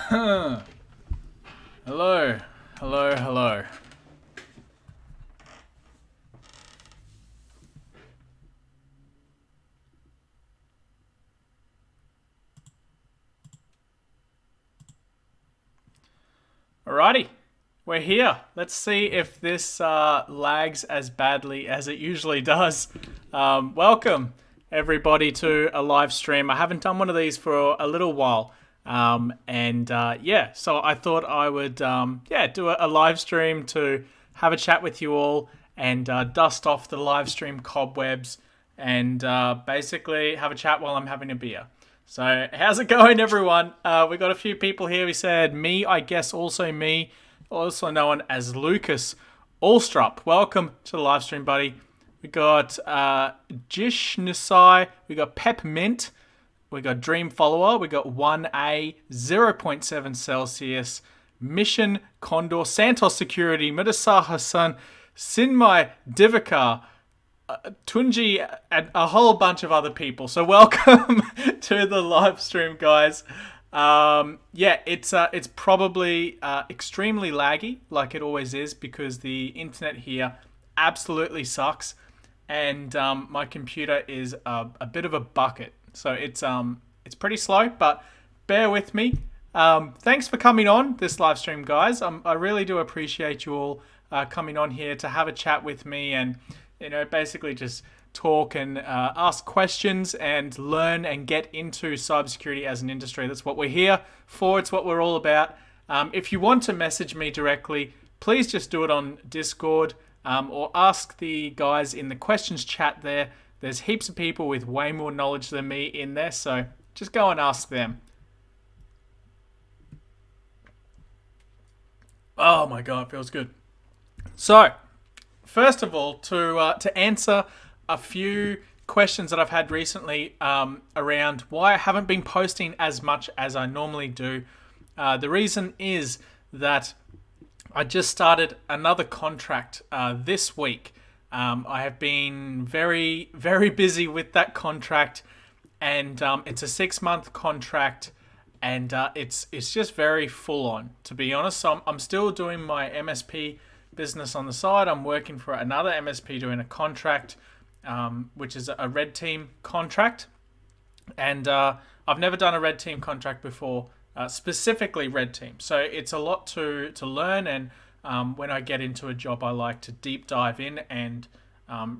Hello, hello, hello. Alrighty, we're here. Let's see if this lags as badly as it usually does. Welcome, everybody, to a live stream. I haven't done one of these for a little while. So I thought I would do a live stream to have a chat with you all and dust off the live stream cobwebs and basically have a chat while I'm having a beer. So how's it going, everyone? We got a few people here. We said me, I guess also me, also known as Lucas Allstrup. Welcome to the live stream, buddy. We got Jish Nisai, we got Peppermint, we got Dream Follower, we got 1A, 0.7 Celsius, Mission Condor, Santos Security, Mudasar Hassan, Sinmai Divakar, Tunji, and a whole bunch of other people. So welcome to the live stream, guys. It's probably extremely laggy, like it always is, because the internet here absolutely sucks, and my computer is a bit of a bucket. So it's pretty slow, but bear with me. Thanks for coming on this live stream, guys. I really do appreciate you all coming on here to have a chat with me and, basically just talk and ask questions and learn and get into cybersecurity as an industry. That's what we're here for. It's what we're all about. If you want to message me directly, please just do it on Discord or ask the guys in the questions chat there. There's heaps of people with way more knowledge than me in there, so just go and ask them. Oh my god, it feels good. So, first of all, to answer a few questions that I've had recently around why I haven't been posting as much as I normally do. The reason is that I just started another contract this week. I have been very, very busy with that contract, and it's a 6-month contract, and it's just very full on, to be honest. So I'm still doing my MSP business on the side. I'm working for another MSP doing a contract, which is a red team contract, and I've never done a red team contract before, specifically red team. So it's a lot to learn, and when I get into a job, I like to deep dive in and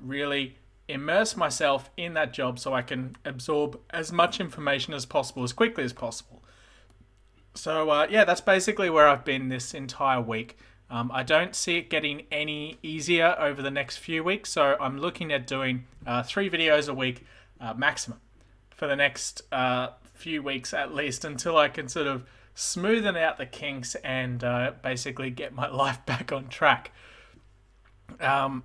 really immerse myself in that job so I can absorb as much information as possible, as quickly as possible. So that's basically where I've been this entire week. I don't see it getting any easier over the next few weeks, so I'm looking at doing 3 videos a week maximum for the next few weeks at least, until I can sort of smoothen out the kinks and basically get my life back on track. I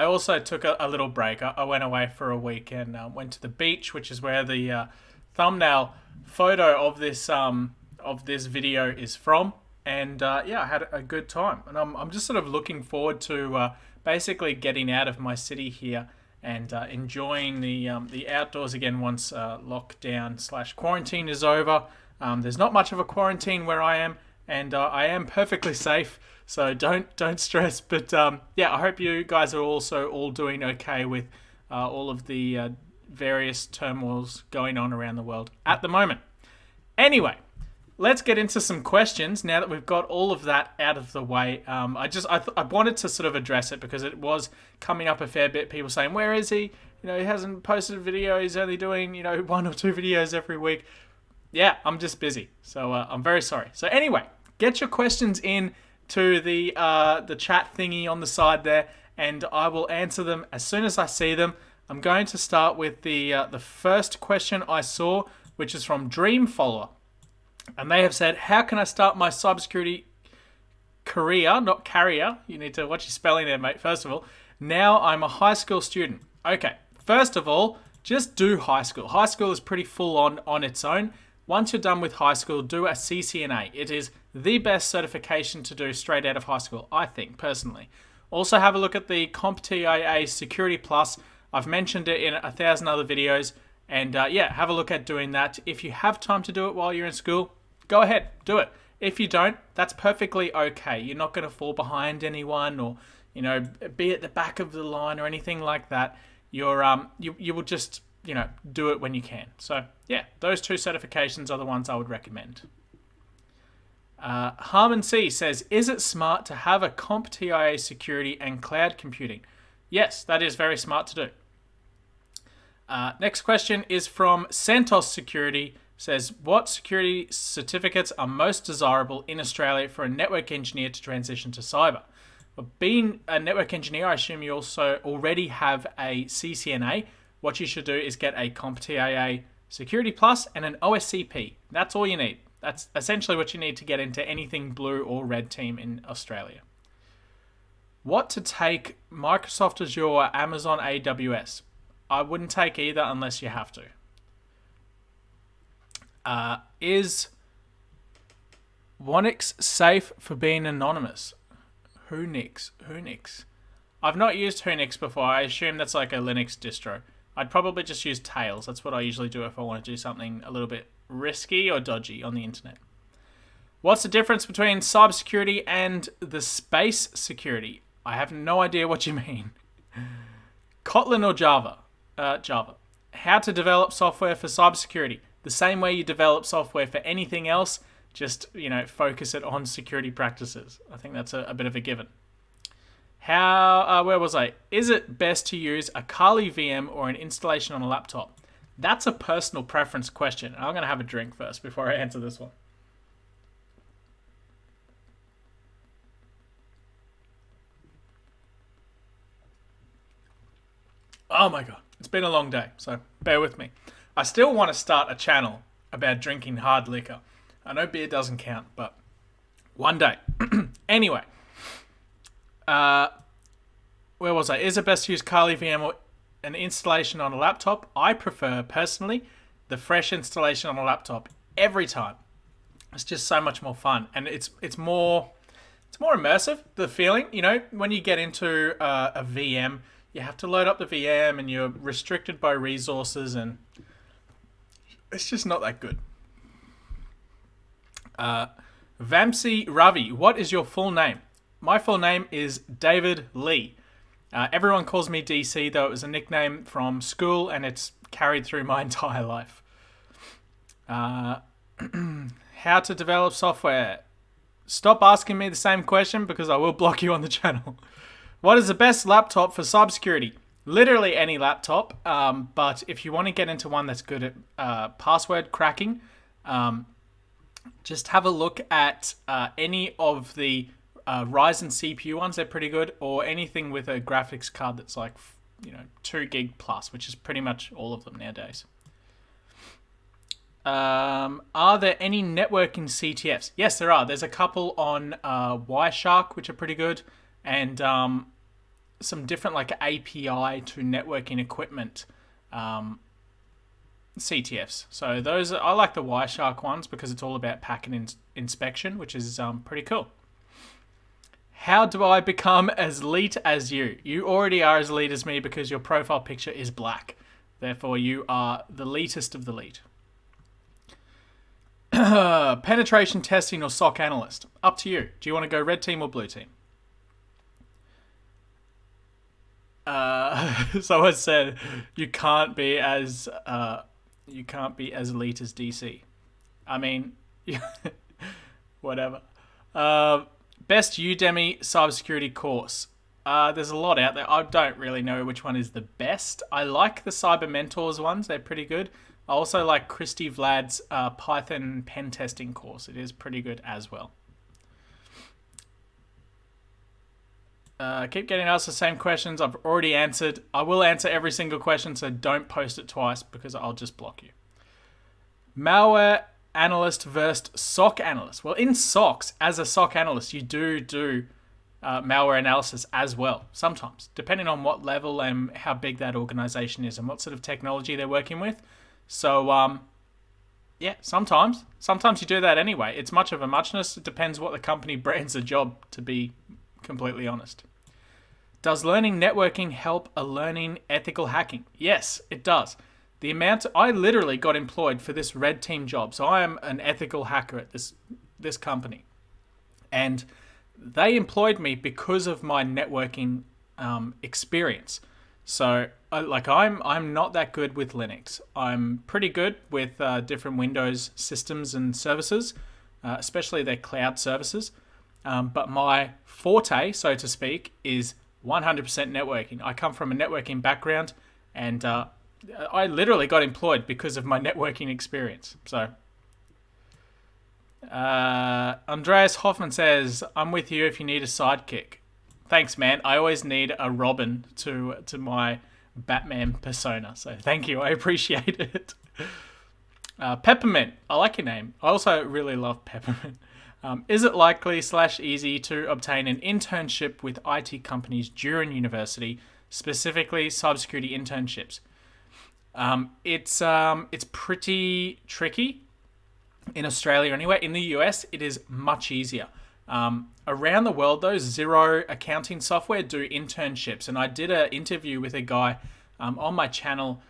also took a little break. I went away for a week and went to the beach, which is where the thumbnail photo of this video is from. And I had a good time. And I'm just sort of looking forward to basically getting out of my city here and enjoying the outdoors again once lockdown/quarantine is over. There's not much of a quarantine where I am, and I am perfectly safe, so don't stress. But I hope you guys are also all doing okay with all of the various turmoils going on around the world at the moment. Anyway, let's get into some questions now that we've got all of that out of the way. I wanted to sort of address it because it was coming up a fair bit. People saying, where is he? He hasn't posted a video. He's only doing 1 or 2 videos every week. Yeah, I'm just busy, so I'm very sorry. So anyway, get your questions in to the chat thingy on the side there, and I will answer them as soon as I see them. I'm going to start with the first question I saw, which is from Dream Follower, and they have said, "How can I start my cybersecurity career, not carrier? You need to watch your spelling there, mate. First of all, now I'm a high school student." Okay, first of all, just do high school. High school is pretty full on its own. Once you're done with high school, do a CCNA. It is the best certification to do straight out of high school, I think, personally. Also, have a look at the CompTIA Security Plus. I've mentioned it in 1,000 other videos. And have a look at doing that. If you have time to do it while you're in school, go ahead, do it. If you don't, that's perfectly okay. You're not going to fall behind anyone or, be at the back of the line or anything like that. You will just, do it when you can. So yeah, those 2 certifications are the ones I would recommend. Harmon C says, is it smart to have a CompTIA security and cloud computing? Yes, that is very smart to do. Next question is from Centos Security. Says, what security certificates are most desirable in Australia for a network engineer to transition to cyber? Well, being a network engineer, I assume you also already have a CCNA. What you should do is get a CompTIA Security Plus and an OSCP. That's all you need. That's essentially what you need to get into anything blue or red team in Australia. What to take, Microsoft Azure or Amazon AWS? I wouldn't take either unless you have to. Is Wonix safe for being anonymous? Whonix? I've not used Whonix before. I assume that's like a Linux distro. I'd probably just use Tails. That's what I usually do if I want to do something a little bit risky or dodgy on the internet. What's the difference between cybersecurity and the space security? I have no idea what you mean. Kotlin or Java? Java. How to develop software for cybersecurity? The same way you develop software for anything else, just, focus it on security practices. I think that's a bit of a given. Where was I? Is it best to use a Kali VM or an installation on a laptop? That's a personal preference question. I'm going to have a drink first before I answer this one. Oh my God. It's been a long day, so bear with me. I still want to start a channel about drinking hard liquor. I know beer doesn't count, but one day. Anyway, where was I? Is it best to use Kali VM or an installation on a laptop? I prefer, personally, the fresh installation on a laptop every time. It's just so much more fun, and it's more immersive. The feeling, when you get into a VM, you have to load up the VM, and you're restricted by resources, and it's just not that good. Vamsi Ravi, what is your full name? My full name is David Lee. Everyone calls me DC, though it was a nickname from school, and it's carried through my entire life. How to develop software? Stop asking me the same question because I will block you on the channel. What is the best laptop for cybersecurity? Literally any laptop, but if you want to get into one that's good at password cracking, just have a look at any of the Ryzen CPU ones. They're pretty good, or anything with a graphics card that's like 2 gig plus, which is pretty much all of them nowadays. Are there any networking CTFs? Yes, there are. There's a couple on Wireshark, which are pretty good, and some different like API to networking equipment CTFs. So those I like the Wireshark ones because it's all about packet inspection, which is pretty cool. How do I become as elite as you? You already are as elite as me because your profile picture is black. Therefore, you are the elitist of the elite. Penetration testing or SOC analyst? Up to you. Do you want to go red team or blue team? Someone said you can't be as elite as DC. I mean, whatever. Best Udemy cybersecurity course. There's a lot out there. I don't really know which one is the best. I like the Cyber Mentors ones. They're pretty good. I also like Christy Vlad's Python pen testing course. It is pretty good as well. Keep getting asked the same questions. I've already answered. I will answer every single question, so don't post it twice because I'll just block you. Malware analyst versus SOC analyst. Well, in SOCs, as a SOC analyst, you do malware analysis as well, sometimes, depending on what level and how big that organization is and what sort of technology they're working with. So, yeah, sometimes you do that anyway. It's much of a muchness. It depends what the company brands a job, to be completely honest. Does learning networking help a learning ethical hacking? Yes, it does. the amount I literally got employed for this red team job. So I am an ethical hacker at this company, and they employed me because of my networking experience. So I'm not that good with Linux. I'm pretty good with different Windows systems and services, especially their cloud services. But my forte, so to speak, is 100% networking. I come from a networking background, and I literally got employed because of my networking experience. So Andreas Hoffman says, I'm with you if you need a sidekick. Thanks, man. I always need a Robin to my Batman persona. So thank you. I appreciate it. Peppermint. I like your name. I also really love Peppermint. Is it likely / easy to obtain an internship with IT companies during university, specifically cybersecurity internships? It's pretty tricky in Australia anyway. In the US, it is much easier. Around the world, though, Xero accounting software do internships, and I did an interview with a guy on my channel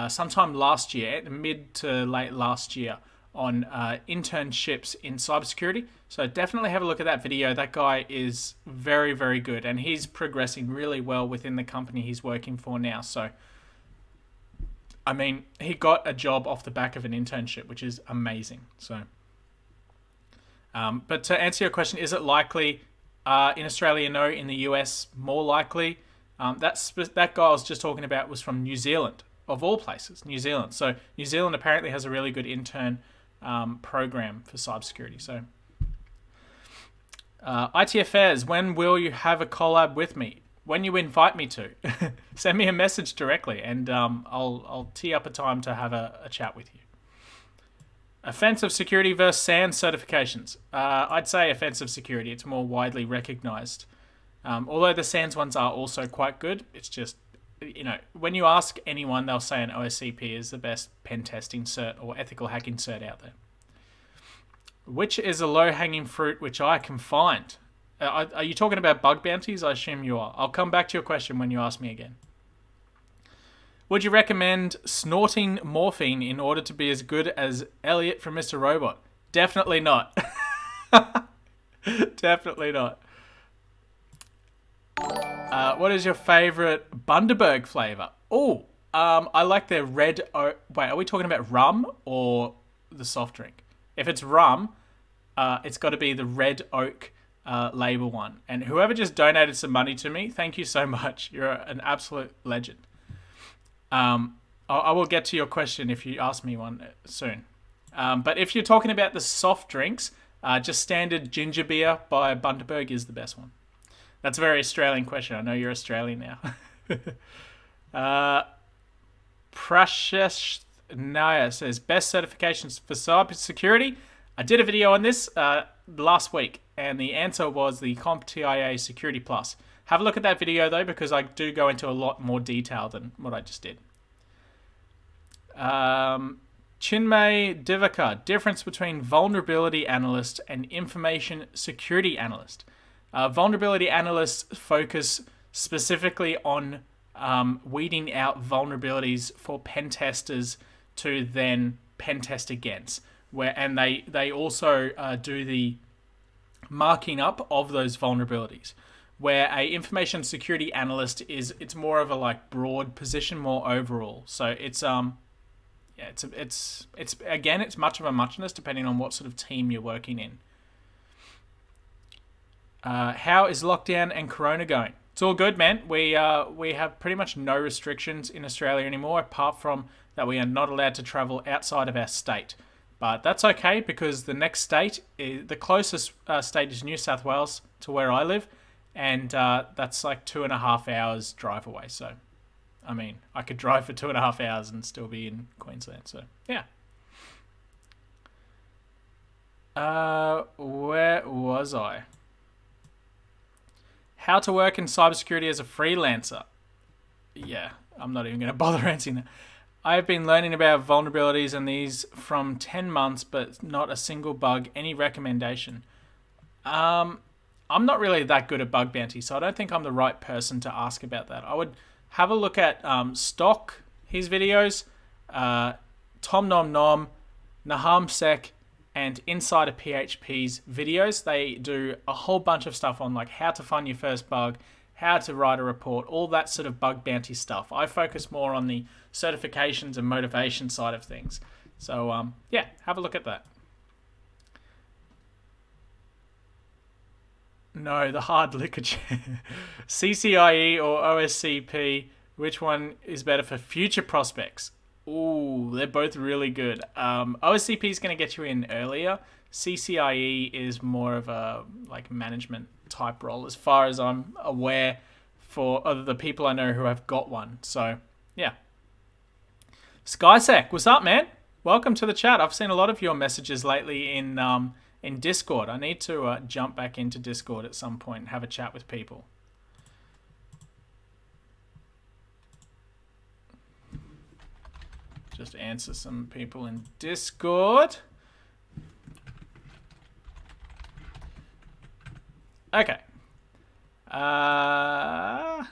sometime last year, mid to late last year, on internships in cybersecurity. So definitely have a look at that video. That guy is very, very good, and he's progressing really well within the company he's working for now. So, I mean, he got a job off the back of an internship, which is amazing. So, but to answer your question, is it likely in Australia? No. In the US, more likely. That guy I was just talking about was from New Zealand, of all places, New Zealand. So New Zealand apparently has a really good intern program for cybersecurity. So, IT Affairs, when will you have a collab with me? When you invite me to. Send me a message directly, and I'll tee up a time to have a chat with you. Offensive security versus SANS certifications. I'd say offensive security. It's more widely recognized. Although the SANS ones are also quite good. It's just, when you ask anyone, they'll say an OSCP is the best pen testing cert or ethical hacking cert out there. Which is a low-hanging fruit which I can find? Are you talking about bug bounties? I assume you are. I'll come back to your question when you ask me again. Would you recommend snorting morphine in order to be as good as Elliot from Mr. Robot? Definitely not. Definitely not. What is your favorite Bundaberg flavor? Oh, I like their red oak. Wait, are we talking about rum or the soft drink? If it's rum, it's got to be the red oak label one. And whoever just donated some money to me, thank you so much. You're an absolute legend. I will get to your question if you ask me one soon. But if you're talking about the soft drinks, just standard ginger beer by Bundaberg is the best one. That's a very Australian question. I know you're Australian now. Prashesh Naya says, best certifications for cybersecurity. I did a video on this last week, and the answer was the CompTIA Security Plus. Have a look at that video, though, because I do go into a lot more detail than what I just did. Chinmay Divakar, difference between vulnerability analyst and information security analyst. Vulnerability analysts focus specifically on weeding out vulnerabilities for pen testers to then pen test against. And they also do the marking up of those vulnerabilities. Where a information security analyst it's more of a broad position, more overall. So it's much of a muchness depending on what sort of team you're working in. How is lockdown and Corona going? It's all good, man. We have pretty much no restrictions in Australia anymore, apart from that we are not allowed to travel outside of our state. But that's okay, because the next state, the closest state is New South Wales to where I live, and that's 2.5 hours drive away. So, I mean, I could drive for 2.5 hours and still be in Queensland. So, yeah. Where was I? How to work in cybersecurity as a freelancer. Yeah, I'm not even going to bother answering that. I have been learning about vulnerabilities and these from 10 months, but not a single bug. Any recommendation? I'm not really that good at bug bounty, so I don't think I'm the right person to ask about that. I would have a look at Stock, his videos. Tom Nom Nom, NahamSec, and Insider PHP's videos. They do a whole bunch of stuff on like how to find your first bug, how to write a report, all that sort of bug bounty stuff. I focus more on the certifications and motivation side of things. So yeah, have a look at that. No, the hard liquor CCIE or OSCP, which one is better for future prospects? Ooh, they're both really good. OSCP is going to get you in earlier. CCIE is more of a like management type role, as far as I'm aware, for other the people I know who have got one. So yeah. Skysec, what's up, man? Welcome to the chat. I've seen a lot of your messages lately in Discord. I need to jump back into Discord at some point and have a chat with people. Just answer some people in Discord. Okay. Trying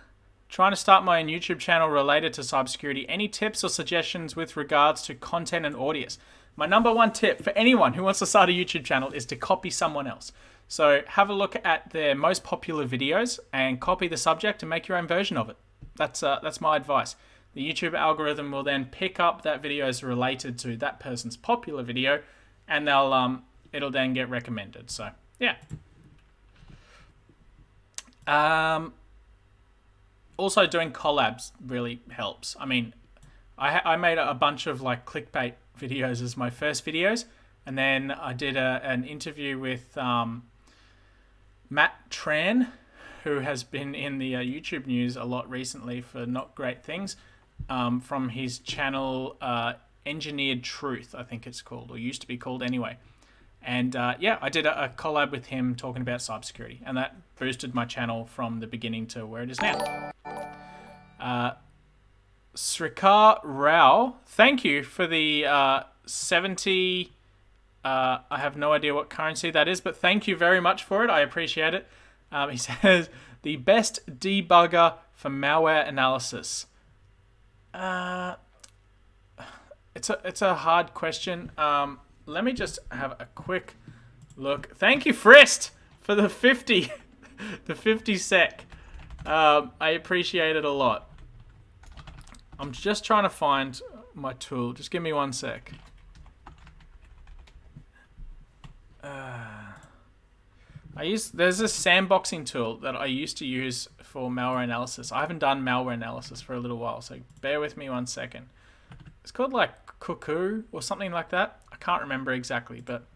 to start my own YouTube channel related to cybersecurity. Any tips or suggestions with regards to content and audience? My number one tip for anyone who wants to start a YouTube channel is to copy someone else. So have a look at their most popular videos and copy the subject and make your own version of it. That's my advice. The YouTube algorithm will then pick up that video as related to that person's popular video, and it'll then get recommended. So yeah. Also doing collabs really helps. I mean, I made a bunch of like clickbait videos as my first videos, and then I did an interview with Matt Tran, who has been in the YouTube news a lot recently for not great things, from his channel Engineered Truth, I think it's called, or used to be called anyway. And yeah, I did a collab with him talking about cybersecurity, and that boosted my channel from the beginning to where it is now. Srikar Rao, thank you for the 70. I have no idea what currency that is, but thank you very much for it. I appreciate it. He says, the best debugger for malware analysis. It's a hard question. Let me just have a quick look. Thank you, Frist, for the 50, the 50 sec. I appreciate it a lot. I'm just trying to find my tool. Just give me 1 sec. There's a sandboxing tool that I used to use for malware analysis. I haven't done malware analysis for a little while, so bear with me 1 second. It's called like Cuckoo or something like that. I can't remember exactly, but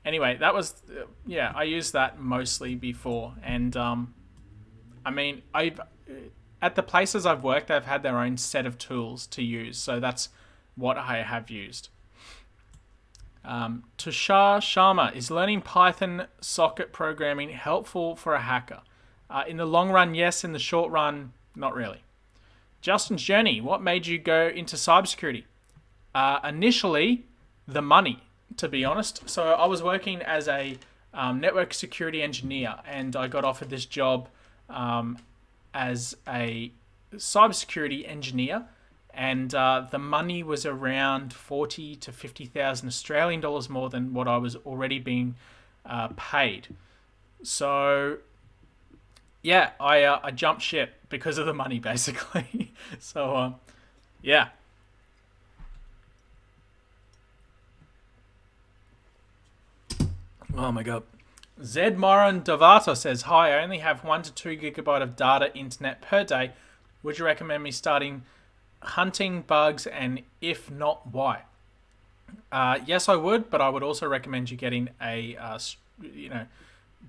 anyway, that was yeah, I used that mostly before, and I mean, at the places I've worked, they've had their own set of tools to use, so that's what I have used. Tushar Sharma, is learning Python socket programming helpful for a hacker? In the long run, yes. In the short run, not really. Justin's journey, what made you go into cybersecurity? Initially, the money, to be honest. So I was working as a network security engineer, and I got offered this job as a cybersecurity engineer, and the money was around 40 to 50,000 Australian dollars more than what I was already being paid. So yeah, I jumped ship because of the money, basically. So yeah. Oh my god. Zed Moran Davato says, hi, I only have 1 to 2 gigabyte of data internet per day. Would you recommend me starting hunting bugs, and if not, why? Yes, I would, but I would also recommend you getting a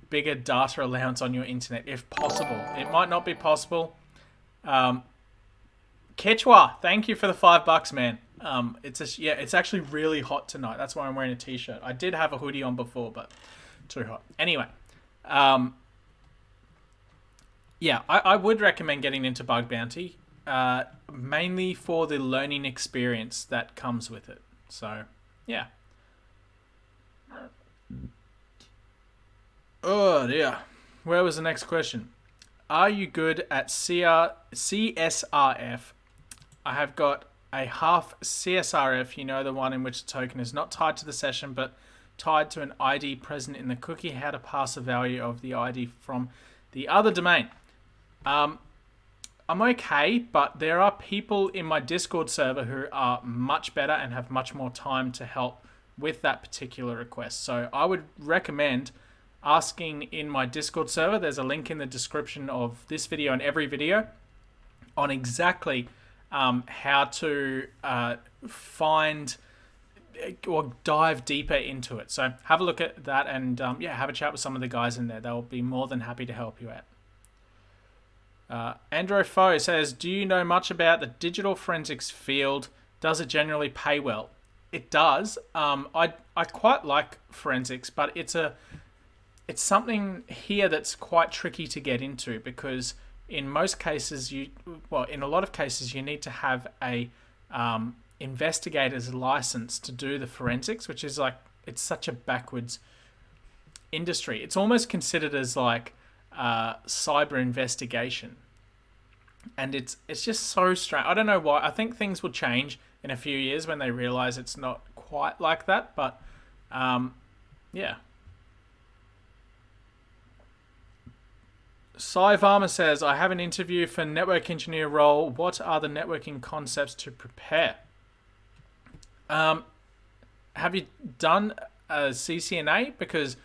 bigger data allowance on your internet if possible. It might not be possible. Quechua, thank you for the $5, man. It's actually really hot tonight. That's why I'm wearing a t-shirt. I did have a hoodie on before, but too hot. Anyway, yeah, I would recommend getting into bug bounty, mainly for the learning experience that comes with it. So, yeah. Oh dear. Where was the next question? Are you good at CSRF? I have got a half CSRF, you know, the one in which the token is not tied to the session, but tied to an ID present in the cookie, how to pass the value of the ID from the other domain. I'm okay, but there are people in my Discord server who are much better and have much more time to help with that particular request. So I would recommend asking in my Discord server. There's a link in the description of this video and every video on exactly how to find or dive deeper into it. So have a look at that and have a chat with some of the guys in there. They'll be more than happy to help you out. Andrew Foe says, do you know much about the digital forensics field? Does it generally pay well? It does. I quite like forensics, but it's something here that's quite tricky to get into, because in most cases, in a lot of cases, you need to have a investigator's license to do the forensics, which is it's such a backwards industry. It's almost considered as cyber investigation, and it's just so strange. I don't know why. I think things will change in a few years when they realize it's not quite like that, but yeah. Cy Varma says, I have an interview for network engineer role. What are the networking concepts to prepare? Have you done a CCNA? Because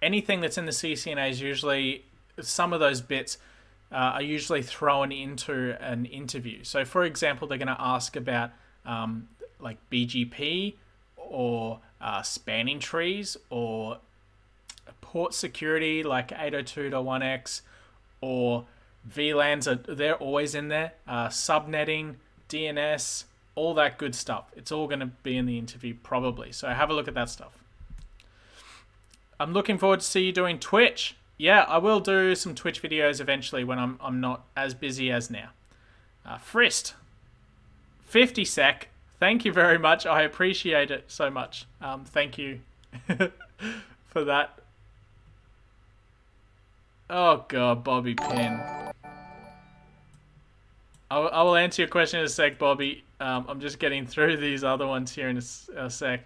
anything that's in the CCNA is usually, some of those bits are usually thrown into an interview. So for example, they're going to ask about BGP or spanning trees or port security like 802.1x, or VLANs, they're always in there. Subnetting, DNS, all that good stuff. It's all going to be in the interview probably. So have a look at that stuff. I'm looking forward to see you doing Twitch. Yeah, I will do some Twitch videos eventually when I'm not as busy as now. Frist, 50 sec. Thank you very much. I appreciate it so much. Thank you for that. Oh God, Bobby Pin. I will answer your question in a sec, Bobby. I'm just getting through these other ones here in a sec.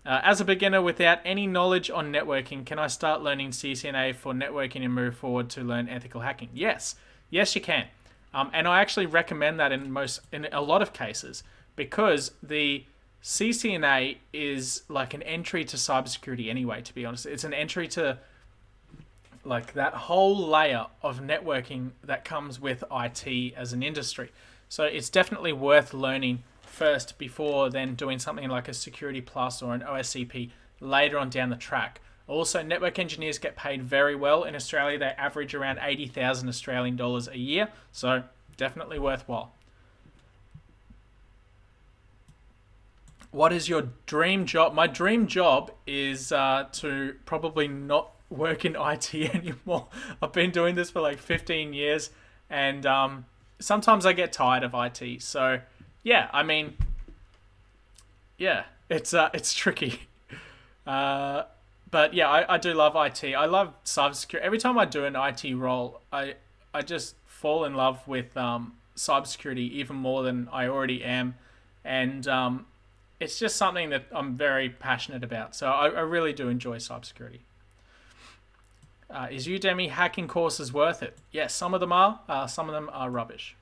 As a beginner without any knowledge on networking, can I start learning CCNA for networking and move forward to learn ethical hacking? Yes. Yes, you can. And I actually recommend that in a lot of cases, because the CCNA is like an entry to cybersecurity anyway, to be honest. It's an entry to that whole layer of networking that comes with IT as an industry. So it's definitely worth learning first before then doing something like a Security Plus or an OSCP later on down the track. Also, network engineers get paid very well. In Australia, they average around 80,000 Australian dollars a year. So definitely worthwhile. What is your dream job? My dream job is to probably not work in IT anymore. I've been doing this for 15 years, and sometimes I get tired of IT. So yeah, I mean, yeah, it's tricky. But yeah, I do love IT. I love cybersecurity. Every time I do an IT role, I just fall in love with cybersecurity even more than I already am, and it's just something that I'm very passionate about. So I really do enjoy cybersecurity. Is Udemy hacking courses worth it? Yes, some of them are. Some of them are rubbish.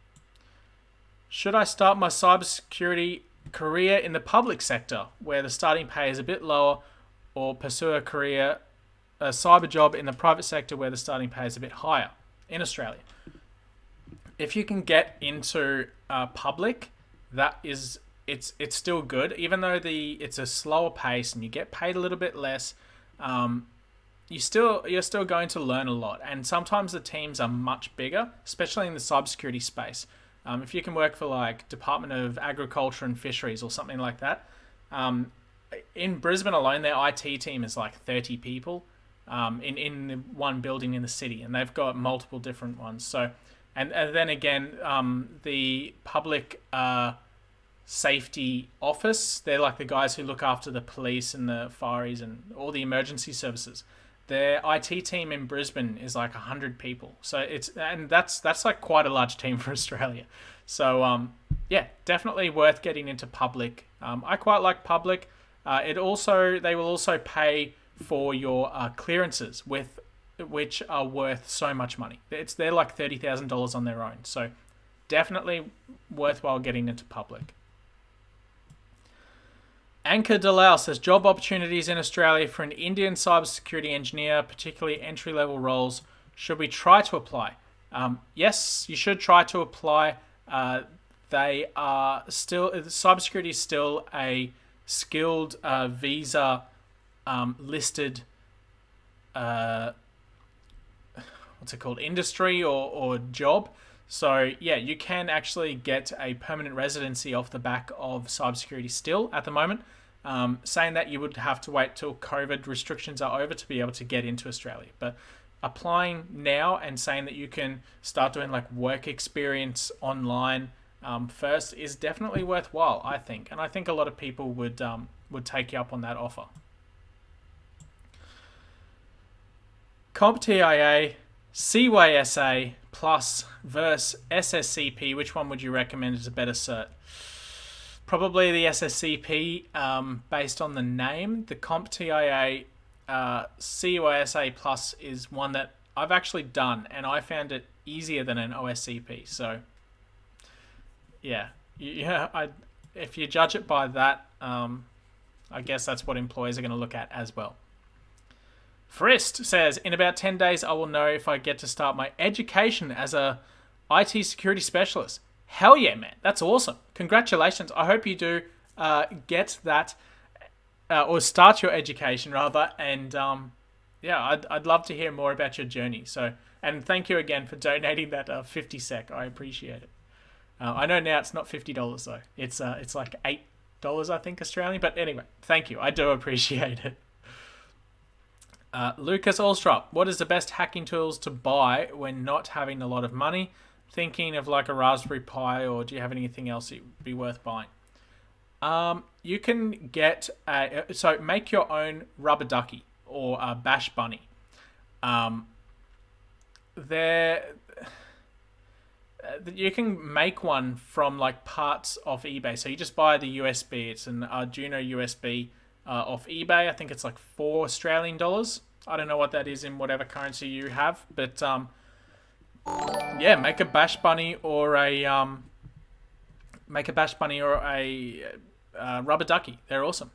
Should I start my cybersecurity career in the public sector, where the starting pay is a bit lower, or pursue a cyber job in the private sector where the starting pay is a bit higher in Australia? If you can get into public, it's still good, even though it's a slower pace and you get paid a little bit less. You're still going to learn a lot, and sometimes the teams are much bigger, especially in the cybersecurity space. If you can work for Department of Agriculture and Fisheries or something like that, in Brisbane alone, their IT team is 30 people in the one building in the city, and they've got multiple different ones. So, and then again, the public safety office, they're the guys who look after the police and the fireys and all the emergency services. Their IT team in Brisbane is 100 people. So that's quite a large team for Australia. So yeah, definitely worth getting into public. I quite like public. They will also pay for your clearances, which are worth so much money. They're like $30,000 on their own. So definitely worthwhile getting into public. Anchor Dalal says job opportunities in Australia for an Indian cybersecurity engineer, particularly entry-level roles. Should we try to apply? Yes, you should try to apply. They are still, cybersecurity is still a skilled visa listed what's it called, industry or job. So yeah, you can actually get a permanent residency off the back of cybersecurity still at the moment. Saying that, you would have to wait till COVID restrictions are over to be able to get into Australia. But applying now and saying that you can start doing like work experience online first is definitely worthwhile, I think. And I think a lot of people would take you up on that offer. CompTIA, CYSA Plus versus SSCP, which one would you recommend is a better cert? Probably the SSCP, based on the name. The CompTIA CYSA Plus is one that I've actually done, and I found it easier than an OSCP. So, yeah, if you judge it by that, I guess that's what employers are going to look at as well. Frist says, in about 10 days, I will know if I get to start my education as a IT security specialist. Hell yeah, man. That's awesome. Congratulations. I hope you do get that, or start your education rather. And yeah, I'd love to hear more about your journey. So, and thank you again for donating that 50 sec. I appreciate it. I know now it's not $50 though. It's like $8, I think, Australian. But anyway, thank you. I do appreciate it. Lucas Olstrop, what is the best hacking tools to buy when not having a lot of money? Thinking of like a Raspberry Pi, or do you have anything else that would be worth buying? You can get so make your own rubber ducky or a bash bunny. You can make one from like parts off eBay. So you just buy the USB. It's an Arduino USB off eBay. I think it's like $4 Australian. I don't know what that is in whatever currency you have, but yeah, make a bash bunny or a rubber ducky. They're awesome.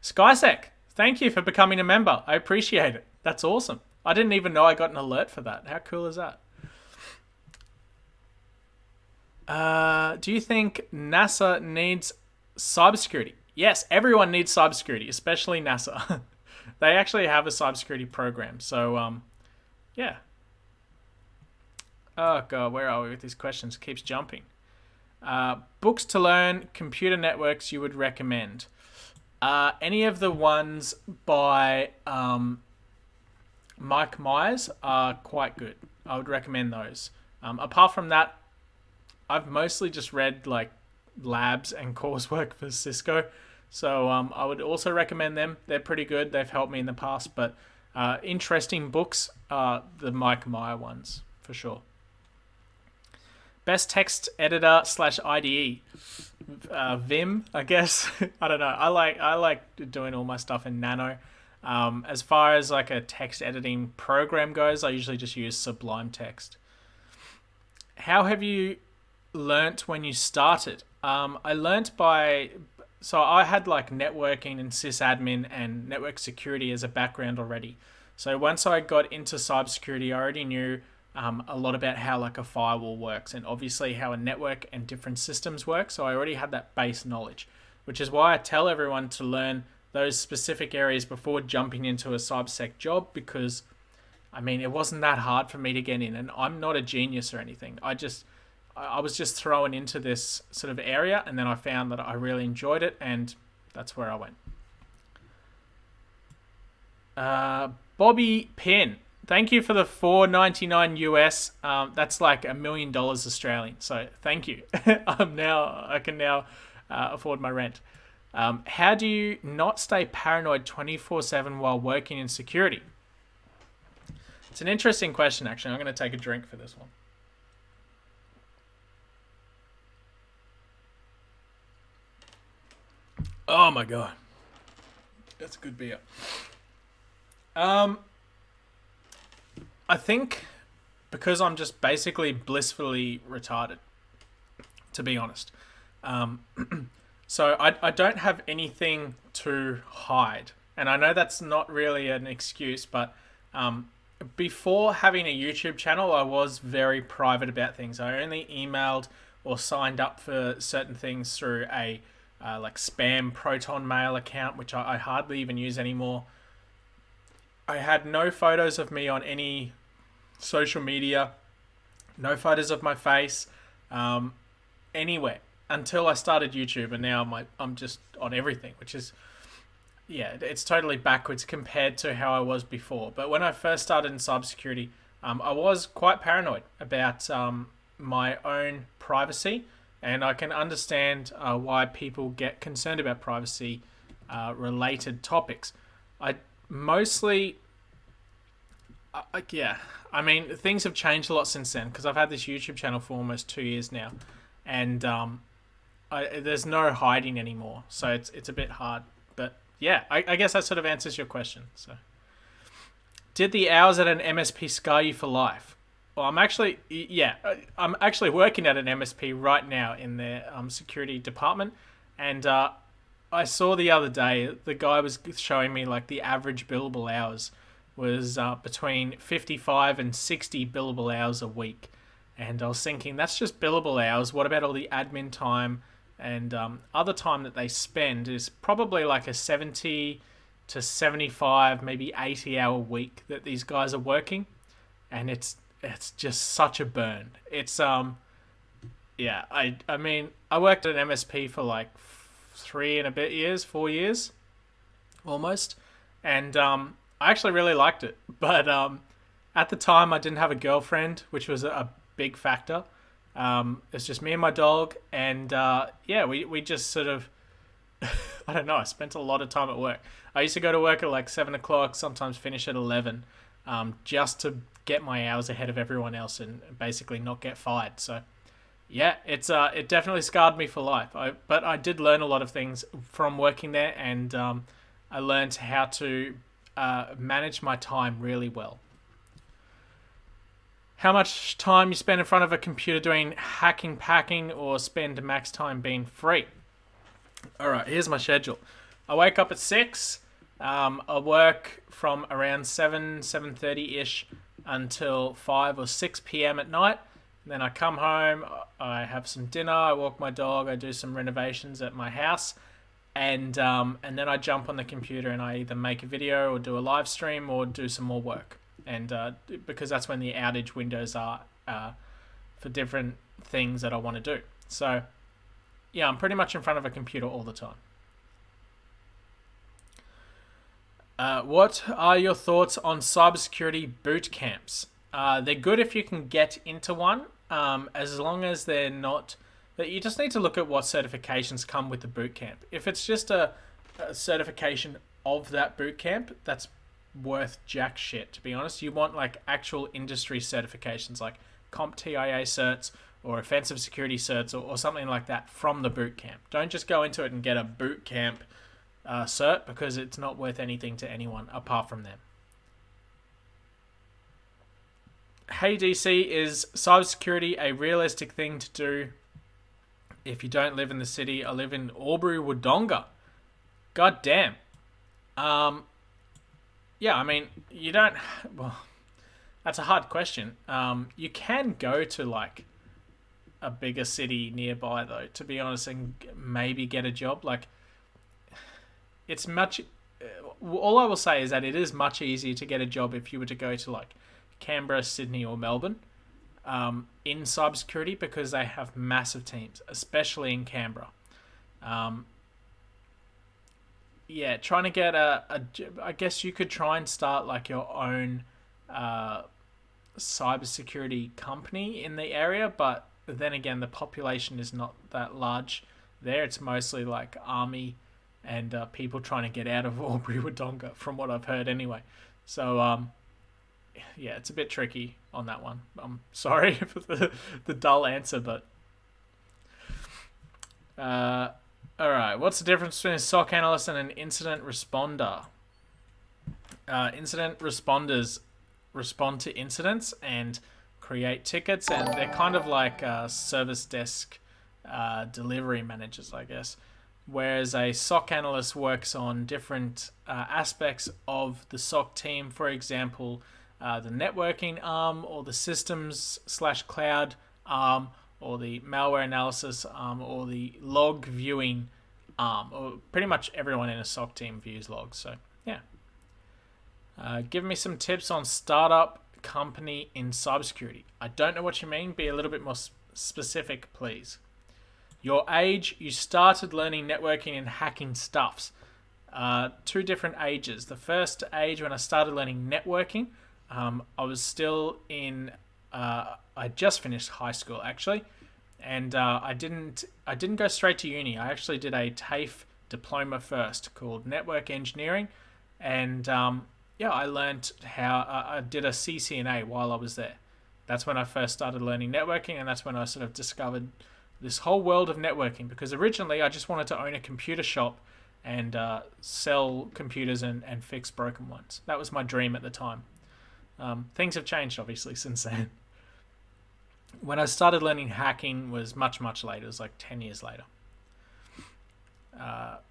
Skysec, thank you for becoming a member. I appreciate it. That's awesome. I didn't even know I got an alert for that. How cool is that? Do you think NASA needs cybersecurity? Yes, everyone needs cybersecurity, especially NASA. They actually have a cybersecurity program. So, yeah. Oh, God, where are we with these questions? It keeps jumping. Books to learn, computer networks you would recommend. Any of the ones by Mike Myers are quite good. I would recommend those. Apart from that, I've mostly just read like labs and coursework for Cisco. So I would also recommend them. They're pretty good. They've helped me in the past. But interesting books are the Mike Meyer ones, for sure. Best text editor / IDE. Vim, I guess. I don't know. I like doing all my stuff in Nano. As far as like a text editing program goes, I usually just use Sublime Text. How have you learnt when you started? I learnt so I had like networking and sysadmin and network security as a background already. So once I got into cybersecurity, I already knew a lot about how like a firewall works and obviously how a network and different systems work. So I already had that base knowledge, which is why I tell everyone to learn those specific areas before jumping into a cybersec job, because I mean, it wasn't that hard for me to get in, and I'm not a genius or anything. I was just thrown into this sort of area, and then I found that I really enjoyed it, and that's where I went. Bobby Pin, thank you for the $4.99 US. That's like $1 million Australian. So thank you. I can now afford my rent. How do you not stay paranoid 24/7 while working in security? It's an interesting question, actually. I'm going to take a drink for this one. Oh my god, that's a good beer. Um, I think because I'm just basically blissfully retarded, to be honest. Um, so I don't have anything to hide. And I know that's not really an excuse, but um, before having a YouTube channel, I was very private about things. I only emailed or signed up for certain things through a like spam Proton Mail account, which I hardly even use anymore. I had no photos of me on any social media, no photos of my face, um, anywhere until I started YouTube, and now I'm just on everything, which is, yeah, it's totally backwards compared to how I was before. But when I first started in cybersecurity, I was quite paranoid about my own privacy, and I can understand why people get concerned about privacy related topics. I mostly, yeah, I mean, things have changed a lot since then because I've had this YouTube channel for almost 2 years now, and there's no hiding anymore, so it's a bit hard. But yeah, I guess that sort of answers your question. So, did the hours at an MSP scar you for life? Well, I'm actually working at an MSP right now in their security department, and I saw the other day the guy was showing me like the average billable hours was between 55 and 60 billable hours a week. And I was thinking, that's just billable hours. What about all the admin time and other time that they spend is probably like a 70 to 75, maybe 80-hour week that these guys are working. And it's just such a burn. It's, yeah, I mean, I worked at an MSP for like 4 years, almost. And I actually really liked it. But at the time, I didn't have a girlfriend, which was a big factor. It's just me and my dog, and yeah, we just sort of, I don't know, I spent a lot of time at work. I used to go to work at like 7 o'clock, sometimes finish at 11, just to get my hours ahead of everyone else and basically not get fired. So yeah, it definitely scarred me for life. But I did learn a lot of things from working there, and I learned how to manage my time really well. How much time you spend in front of a computer doing hacking, packing, or spend max time being free? All right, here's my schedule. I wake up at 6. I work from around 7:30ish until 5 or 6 p.m. at night. Then I come home, I have some dinner, I walk my dog, I do some renovations at my house, and then I jump on the computer and I either make a video or do a live stream or do some more work. And because that's when the outage windows are for different things that I want to do. So, yeah, I'm pretty much in front of a computer all the time. What are your thoughts on cybersecurity boot camps? They're good if you can get into one, as long as they're not... That you just need to look at what certifications come with the boot camp. If it's just a certification of that boot camp, that's worth jack shit, to be honest. You want like actual industry certifications like CompTIA certs or offensive security certs or something like that from the boot camp. Don't just go into it and get a boot camp cert, because it's not worth anything to anyone apart from them. Hey DC, is cybersecurity a realistic thing to do if you don't live in the city? I live in Albury Wodonga. God damn. Yeah, I mean, you don't... Well, that's a hard question. You can go to, like, a bigger city nearby, though, to be honest, and maybe get a job. Like, it's much... All I will say is that it is much easier to get a job if you were to go to, like, Canberra, Sydney, or Melbourne in cybersecurity, because they have massive teams, especially in Canberra. Yeah, trying to get I guess you could try and start like your own cybersecurity company in the area, but then again, the population is not that large there. It's mostly like army and people trying to get out of Albury Wodonga, from what I've heard anyway. So yeah, it's a bit tricky on that one. I'm sorry for the dull answer, but All right. What's the difference between a SOC analyst and an incident responder? Incident responders respond to incidents and create tickets, and they're kind of like service desk delivery managers, I guess. Whereas a SOC analyst works on different aspects of the SOC team, for example, the networking arm or the systems slash cloud arm or the malware analysis arm or the log viewing arm. Or pretty much everyone in a SOC team views logs. So, yeah. Give me some tips on startup company in cybersecurity. I don't know what you mean. Be a little bit more specific, please. Your age, you started learning networking and hacking stuffs. Two different ages. The first age when I started learning networking, I was still in. I just finished high school actually, and I didn't go straight to uni. I actually did a TAFE diploma first called Network Engineering, and yeah, I learned how I did a CCNA while I was there. That's when I first started learning networking, and that's when I sort of discovered this whole world of networking, because originally I just wanted to own a computer shop and sell computers and fix broken ones. That was my dream at the time. Things have changed obviously since then. When I started learning hacking was much, much later. It was like 10 years later.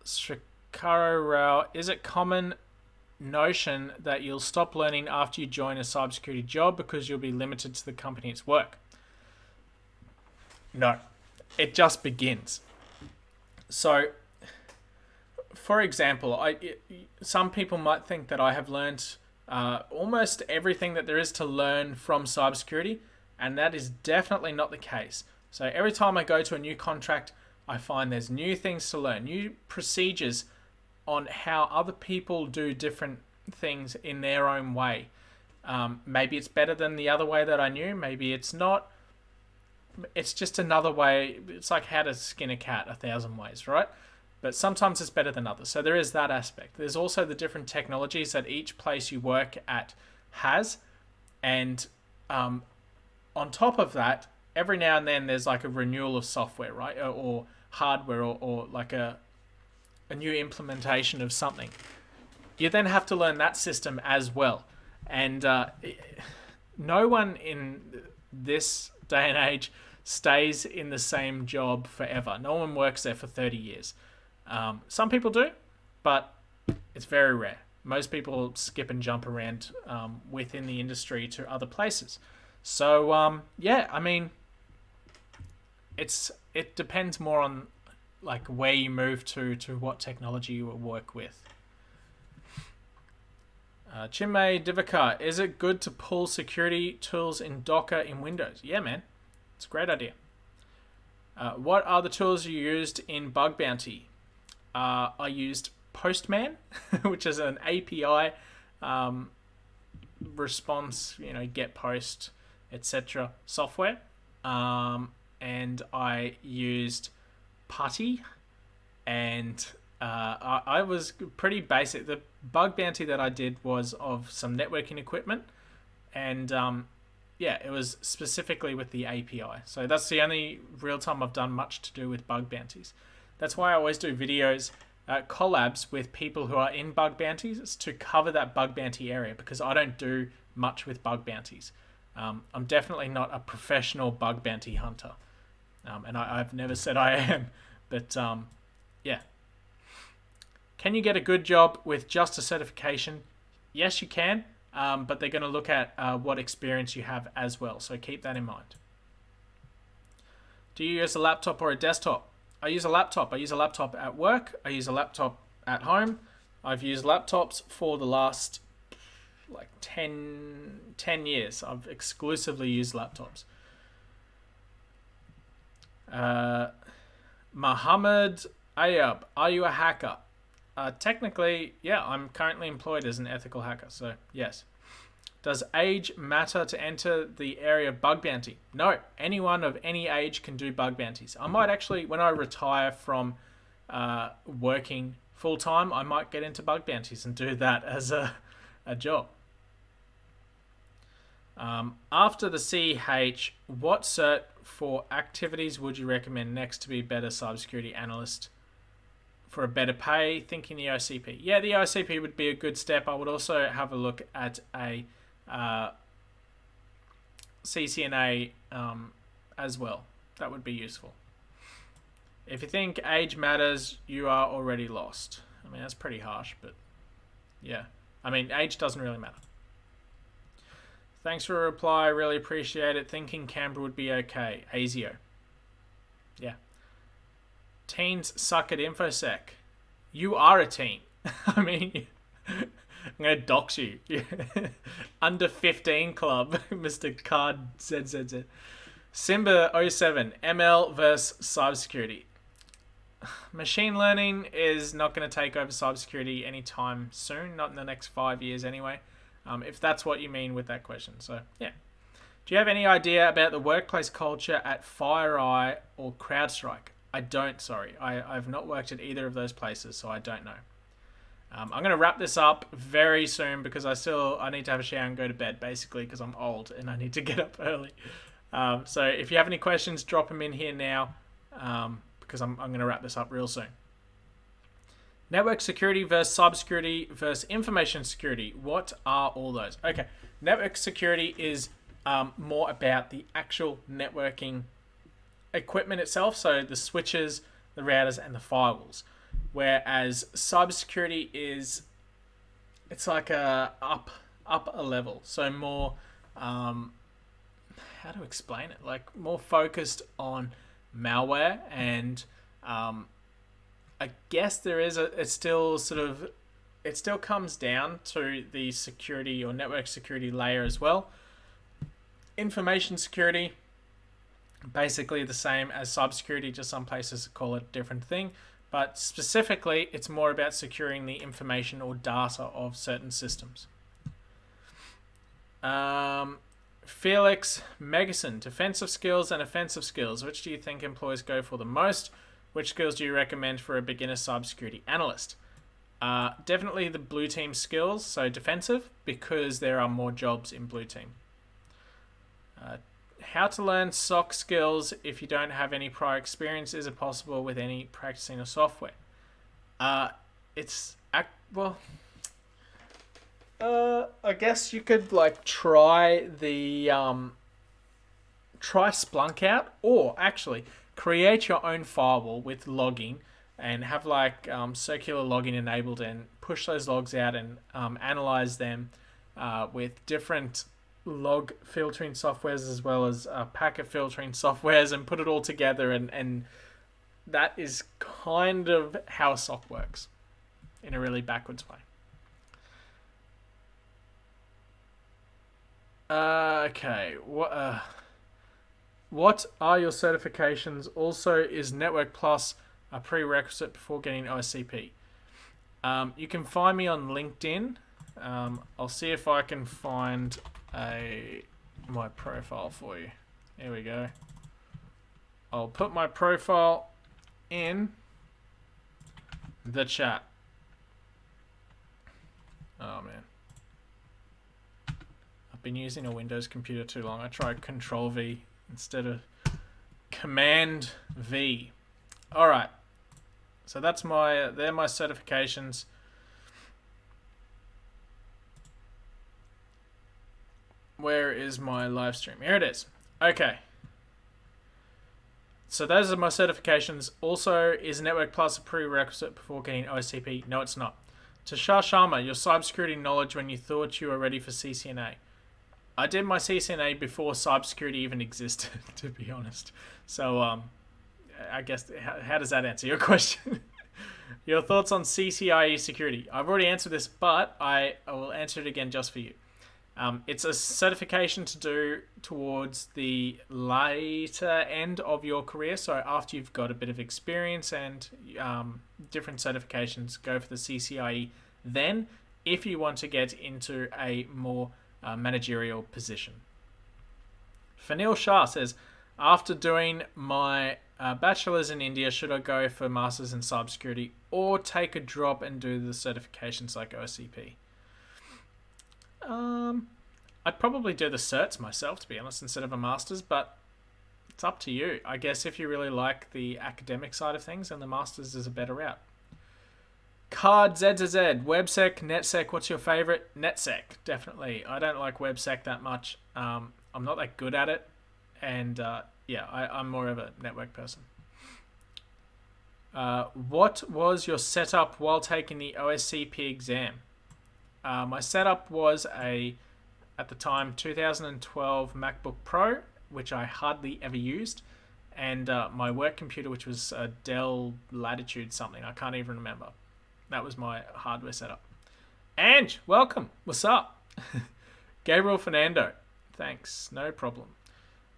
Shikaro Rao, is it common notion that you'll stop learning after you join a cybersecurity job because you'll be limited to the company it's work? No. It just begins. So, for example, some people might think that I have learned almost everything that there is to learn from cybersecurity, and that is definitely not the case. So every time I go to a new contract, I find there's new things to learn, new procedures on how other people do different things in their own way. Maybe it's better than the other way that I knew, maybe it's not. It's just another way. It's like how to skin a cat 1,000 ways, right? But sometimes it's better than others. So there is that aspect. There's also the different technologies that each place you work at has. And on top of that, every now and then there's like a renewal of software, right? Or hardware or like a new implementation of something. You then have to learn that system as well. And no one in this day and age stays in the same job forever. No one works there for 30 years. Some people do, but it's very rare. Most people skip and jump around within the industry to other places. So yeah, I mean, it depends more on like where you move to what technology you will work with. Chinmay Divakar, is it good to pull security tools in Docker in Windows? Yeah, man. It's a great idea. What are the tools you used in Bug Bounty? I used Postman, which is an API response, get post, etc. software. And I used Putty, and I was pretty basic. The Bug Bounty that I did was of some networking equipment, and yeah, it was specifically with the API. So that's the only real time I've done much to do with bug bounties. That's why I always do videos, collabs with people who are in bug bounties to cover that bug bounty area, because I don't do much with bug bounties. I'm definitely not a professional bug bounty hunter. And I've never said I am. But yeah. Can you get a good job with just a certification? Yes, you can. But they're going to look at what experience you have as well. So keep that in mind. Do you use a laptop or a desktop? I use a laptop. I use a laptop at work. I use a laptop at home. I've used laptops for the last like 10 years. I've exclusively used laptops. Muhammad Ayub, are you a hacker? Technically, yeah, I'm currently employed as an ethical hacker, so yes. Does age matter to enter the area of bug bounty? No, anyone of any age can do bug bounties. I might actually, when I retire from working full-time, I might get into bug bounties and do that as a job. After the CH, what cert for activities would you recommend next to be a better cybersecurity analyst for a better pay, thinking the OCP. Yeah, the OCP would be a good step. I would also have a look at a CCNA as well. That would be useful. If you think age matters, you are already lost. I mean, that's pretty harsh, but yeah. I mean, age doesn't really matter. Thanks for a reply. Really appreciate it. Thinking Canberra would be okay. ASIO. Yeah. Teens suck at InfoSec. You are a teen. I mean, I'm going to dox you. Under 15 club, Mr. Card ZZZ. Simba07, ML versus cybersecurity. Machine learning is not going to take over cybersecurity anytime soon, not in the next 5 years anyway, if that's what you mean with that question. So, yeah. Do you have any idea about the workplace culture at FireEye or CrowdStrike? I don't, sorry. I've not worked at either of those places, so I don't know. I'm going to wrap this up very soon because I need to have a shower and go to bed, basically, because I'm old and I need to get up early. So if you have any questions, drop them in here now, because I'm going to wrap this up real soon. Network security versus cybersecurity versus information security. What are all those? Okay, network security is more about the actual networking equipment itself, so the switches, the routers, and the firewalls. Whereas cybersecurity it's like up a level, so more how to explain it? Like more focused on malware, and I guess it still comes down to the security or network security layer as well. Information security, basically the same as cybersecurity, just some places call it a different thing. But specifically, it's more about securing the information or data of certain systems. Felix Megason, defensive skills and offensive skills. Which do you think employers go for the most? Which skills do you recommend for a beginner cybersecurity analyst? Definitely the blue team skills, so defensive, because there are more jobs in blue team. How to learn SOC skills if you don't have any prior experience? Is it possible with any practicing of software? I guess you could try Splunk out, or actually create your own firewall with logging and have circular logging enabled and push those logs out and analyze them with different log filtering softwares as well as packet filtering softwares, and put it all together, and that is kind of how a SOC works in a really backwards way. Okay, what are your certifications? Also, is Network Plus a prerequisite before getting OSCP? You can find me on LinkedIn. I'll see if I can find my profile for you. Here we go. I'll put my profile in the chat. Oh man, I've been using a Windows computer too long. I tried Control V instead of Command V. All right, so they're my certifications. Where is my live stream? Here it is. Okay. So those are my certifications. Also, is Network Plus a prerequisite before getting OSCP? No, it's not. Tushar Sharma, your cybersecurity knowledge when you thought you were ready for CCNA. I did my CCNA before cybersecurity even existed, to be honest. So, I guess, how does that answer your question? Your thoughts on CCIE security? I've already answered this, but I will answer it again just for you. It's a certification to do towards the later end of your career. So after you've got a bit of experience and different certifications, go for the CCIE then, if you want to get into a more managerial position. Fanil Shah says, after doing my bachelor's in India, should I go for master's in cybersecurity or take a drop and do the certifications like OSCP? I'd probably do the certs myself, to be honest, instead of a master's, but it's up to you. I guess if you really like the academic side of things, then the master's is a better route. Card ZZZ, WebSec, NetSec, what's your favorite? NetSec, definitely. I don't like WebSec that much. I'm not that good at it. And yeah, I'm more of a network person. What was your setup while taking the OSCP exam? My setup was at the time, 2012 MacBook Pro, which I hardly ever used, and my work computer, which was a Dell Latitude something. I can't even remember. That was my hardware setup. Ange, welcome. What's up? Gabriel Fernando, thanks. No problem.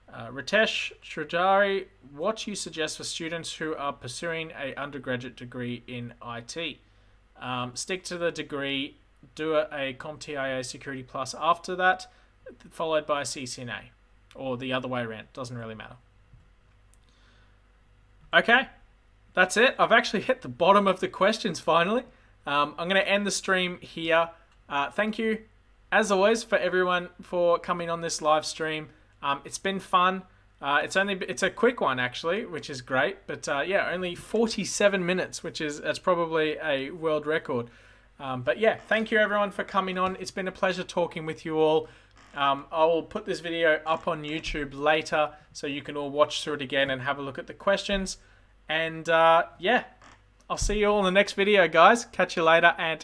Ritesh Shrajari, what do you suggest for students who are pursuing a undergraduate degree in IT? Stick to the degree, do a CompTIA Security Plus after that, followed by a CCNA, or the other way around. Doesn't really matter. Okay, that's it. I've actually hit the bottom of the questions finally. I'm going to end the stream here. Thank you, as always, for everyone for coming on this live stream. It's been fun. It's a quick one actually, which is great. But yeah, only 47 minutes, that's probably a world record. But yeah, thank you everyone for coming on. It's been a pleasure talking with you all. I will put this video up on YouTube later, so you can all watch through it again and have a look at the questions. And yeah, I'll see you all in the next video, guys. Catch you later, and